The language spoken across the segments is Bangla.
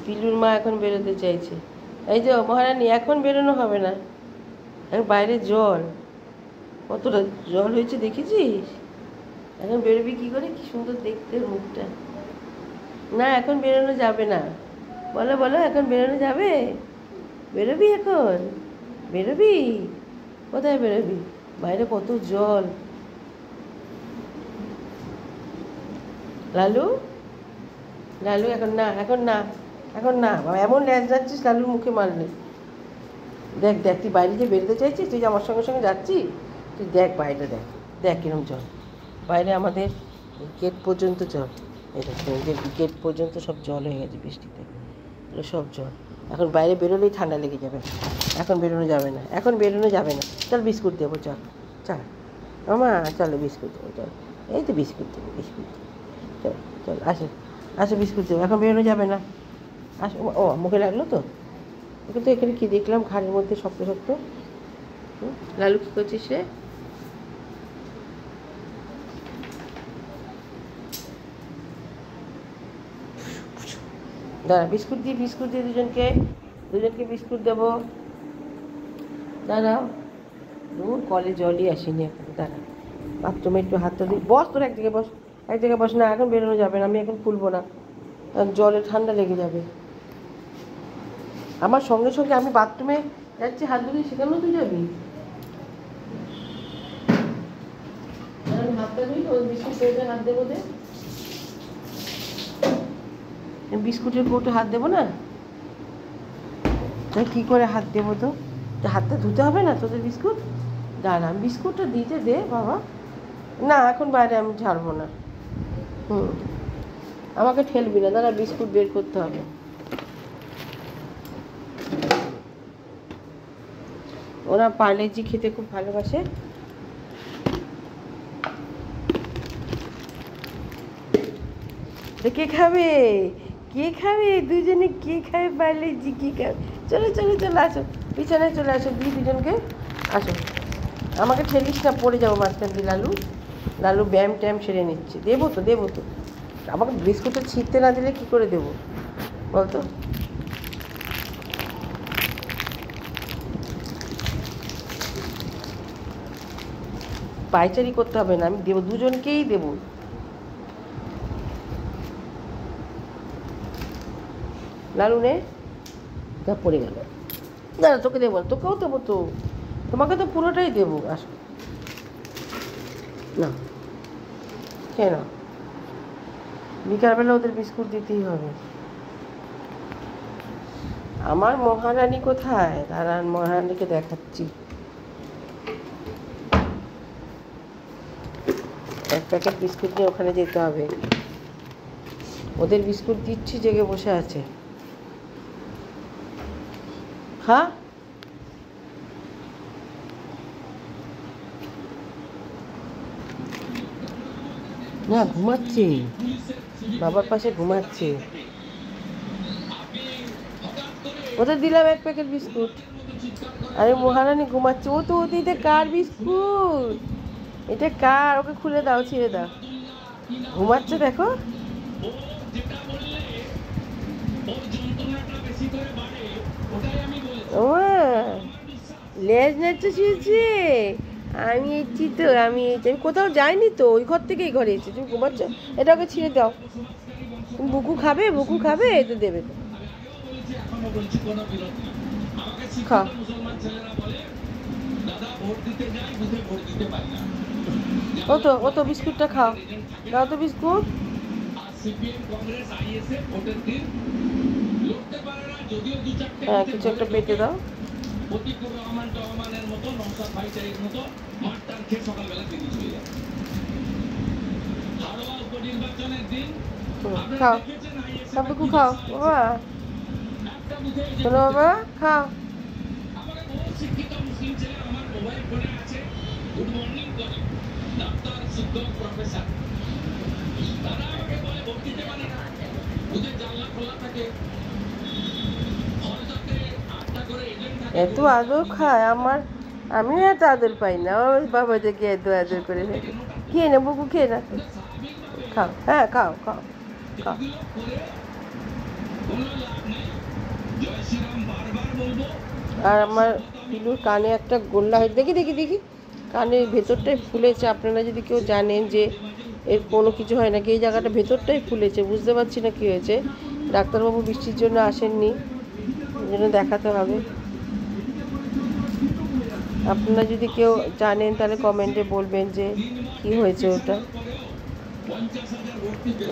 পিলুর মা এখন বেরোতে চাইছে। এই যে মহারানী, এখন বেরোনো হবে না, এখন বাইরে জল, কতটা জল হয়েছে দেখেছিস? এখন বেরোবি কী করে? কি সুন্দর দেখতে মুখটা। না, এখন বেরোনো যাবে না। বলো বলো, এখন বেরোনো যাবে? বেরোবি এখন? বেরোবি? কোথায় বেরোবি? বাইরে কত জল। লালু, লালু, এখন না, এখন না, এখন না। এমন ল্যাজ যাচ্ছিস, লালুর মুখে মারলে। দেখ দেখ, তুই বাইরে যে বেরোতে চাইছিস, তুই যে আমার সঙ্গে সঙ্গে যাচ্ছিস, তুই দেখ বাইরে, দেখ দেখ কিরম জল। বাইরে আমাদের গেট পর্যন্ত জল। এটা গেট পর্যন্ত সব জল হয়ে গেছে বৃষ্টিতে, এগুলো সব জল। এখন বাইরে বেরোলেই ঠান্ডা লেগে যাবে। এখন বেরোনো যাবে না, এখন বেরোনো যাবে না। চল বিস্কুট দেবো, চল চল মামা, চলো বিস্কুট দেবো, চল। এই তো বিস্কুট দেবো, বিস্কুট দেবো, চল চল, আসো আসো, বিস্কুট দেবো। এখন বেরোনো যাবে না, আসো। ও মুখে লাগলো তো। ওকে তো এখানে কী দেখলাম, ঘাড়ের মধ্যে শক্ত শক্ত। লালু কী করছিস রে? দাঁড়া, বিস্কুট দিই, বিস্কুট দিই, দুজনকে দুজনকে বিস্কুট দেবো। দাঁড়াও, দূর কলে জলই আসেনি এখন। দাঁড়া, বাথরুমে একটু হাতটা দিই। বস, তোর এক জায়গায় বস, এক জায়গায় বস। না, এখন বেরোনো যাবে না, আমি এখন খুলবো না, জলে ঠান্ডা লেগে যাবে। আমার সঙ্গে সঙ্গে আমি বাথরুমে যাচ্ছি, হাত ধুয়ে, সেখানেও তুই যাবি? আমি হাতটা ধুই, ওই বিস্কুট পেয়েছে হাত দেবো। দে, বিস্কুটের কৌটো হাত দেবো না? তাই কী করে হাত দেবো? তো হাতটা ধুতে হবে না তোদের? বিস্কুট দাঁড়া, বিস্কুটটা দিতে দে বাবা। না, এখন বাইরে আমি ছাড়বো না। আমাকে ঠেলবি না, দাঁড়া, বিস্কুট বের করতে হবে। ওরা পার্লেজি খেতে খুব ভালোবাসে। তো কে খাবে? কে খাবে? দুজনে কে খাবে পার্লেজি? কে খাবে? চলো চলো চলো, আসো বিছানায় চলে আসো, দিই দুজনকে। আসো, আমাকে ঠেলিস না, পড়ে যাবো মাঝখান দিয়ে। লালু, লালু ব্যায়াম ট্যায়াম সেরে নিচ্ছে। দেবো তো, দেবো তো। আমাকে বিস্কুটটা ছিঁড়তে না দিলে কী করে দেবো বলতো? পায়চারি করতে হবে না, আমি দেবো, দুজনকেই দেবো। লালু নে, যা পড়ে গেল। দাঁড়া, তোকে দেবো না, তোকেও দেবো তো, তোমাকে তো পুরোটাই দেবো। আসো না, খেয়ে নাও। বিকালবেলা ওদের বিস্কুট দিতেই হবে। আমার মহারানী কোথায়? দাঁড়ান, মহারানীকে দেখাচ্ছি। এক প্যাকেট বিস্কুট নিয়ে ওখানে যেতে হবে। ওদের বিস্কুট দিচ্ছি, জেগে বসে আছে। খা। না, ঘুমাচ্ছে, বাবার পাশে ঘুমাচ্ছে। ওদের দিলাম এক প্যাকেট বিস্কুট। আরে মহারানী ঘুমাচ্ছে। ও তো এটা কার বিস্কুট? এটা কার? ওকে খুলে দাও, ছিঁড়ে দাও। ঘুমাচ্ছে দেখো। ও লেজ নাচতে শুয়েছে। আমি এসেছি তো, আমি কোথাও যাইনি তো, ওই ঘর থেকে এই ঘরে এসেছি। তুমি ঘুমাচ্ছ, এটা ওকে ছিঁড়ে দাও। তুমি বুকু খাবে? বুকু খাবে? এই তো দেবে তো। খাও। ও তো বিস্কুটটা খাও, দাও তো বিস্কুট। হ্যাঁ, কিছু একটা পেটে দাও। খাও, সাবুকু খাও বাবা, শোনো বাবা, খাও। এত আদর খায় আমার, আমিও এত আদর পাই না। ওই বাবা থেকে এত আদর করে থাকে। খেয়ে না বুকু, খেয়ে না, খাও। হ্যাঁ খাও খাও খাও। আর আমার পিলুর কানে একটা গোল্লা হয়েছে, দেখি দেখি দেখি, কানের ভেতরটাই ফুলেছে। আপনারা যদি কেউ জানেন যে এর কোনো কিছু হয় নাকি, এই জায়গাটা ভেতরটাই ফুলেছে, বুঝতে পারছি না কী হয়েছে। ডাক্তারবাবু বৃষ্টির জন্য আসেননি, ওই জন্য দেখাতে হবে। আপনারা যদি কেউ জানেন তাহলে কমেন্টে বলবেন যে কি হয়েছে ওটা।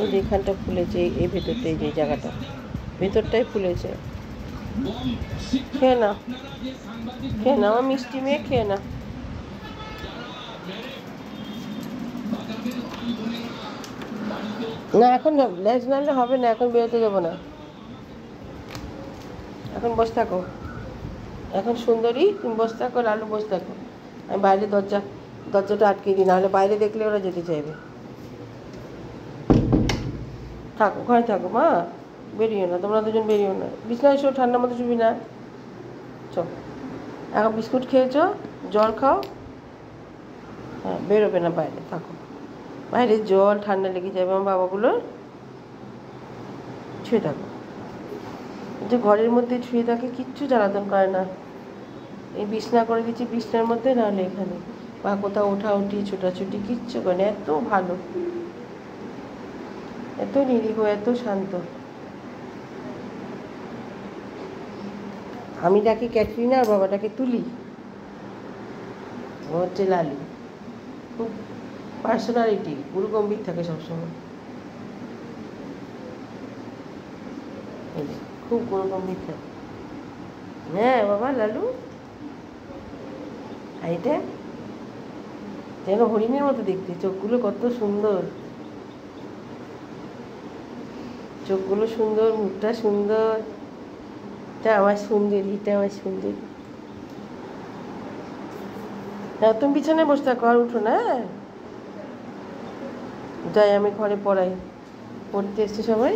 এই যে এখানটা ফুলেছে, এই ভেতরটাই, যে জায়গাটা ভেতরটাই ফুলেছে। খেয়ে না, খেয়ে না আমার মিষ্টি মেয়ে, খেয়ে না। না এখন লেজ নাড়লে হবে না, এখন বেরোতে দেবো না, এখন বসে থাকো। এখন সুন্দরী তুমি বসে থাকো, লালু বসে থাকো। আমি বাইরে দরজাটা আটকে দিই, নাহলে বাইরে দেখলে ওরা যেতে চাইবে। থাকো, ঘরে থাকো মা, বেরিও না, তোমরা দুজন বেরিও না। বিছনায় এসো, ঠান্ডার মধ্যে শুবি না। চল, এখন বিস্কুট খেয়েছো, জল খাও। হ্যাঁ, বেরোবে না বাইরে, থাকো। বাইরে জল ঠান্ডা লেগে যাবে আমার বাবাগুলোর। ছুঁয়ে থাকো, যে ঘরের মধ্যে ছুঁয়ে থাকে, কিচ্ছু জ্বালাতন করে না। এই বিছনা করে দিচ্ছি, বিছনার মধ্যে, নাহলে এখানে, বা কোথাও ওঠাউঠি ছোটাছুটি কিচ্ছু করে না। এত ভালো, এত নিরীহ, এত শান্ত। আমি ডাকি ক্যাটরিনা, আর বাবাটাকে তুলি। ও হচ্ছে লালু, খুব পার্সোনালিটি, গুরু গম্ভীর থাকে সবসময়। খুব গুরু গম্ভীর থাকে। হ্যাঁ বাবা লালু, এইটা যেন হরিণের মতো দেখতে, চোখগুলো কত সুন্দর, চোখগুলো সুন্দর, মুখটা সুন্দর। এটা আমার সুন্দরী, এটা আমার সুন্দরী। হ্যাঁ, তুমি বিছানায় বসে থাকো, আর উঠো না। যাই আমি ঘরে পড়াই, পড়তে এসছে সবাই।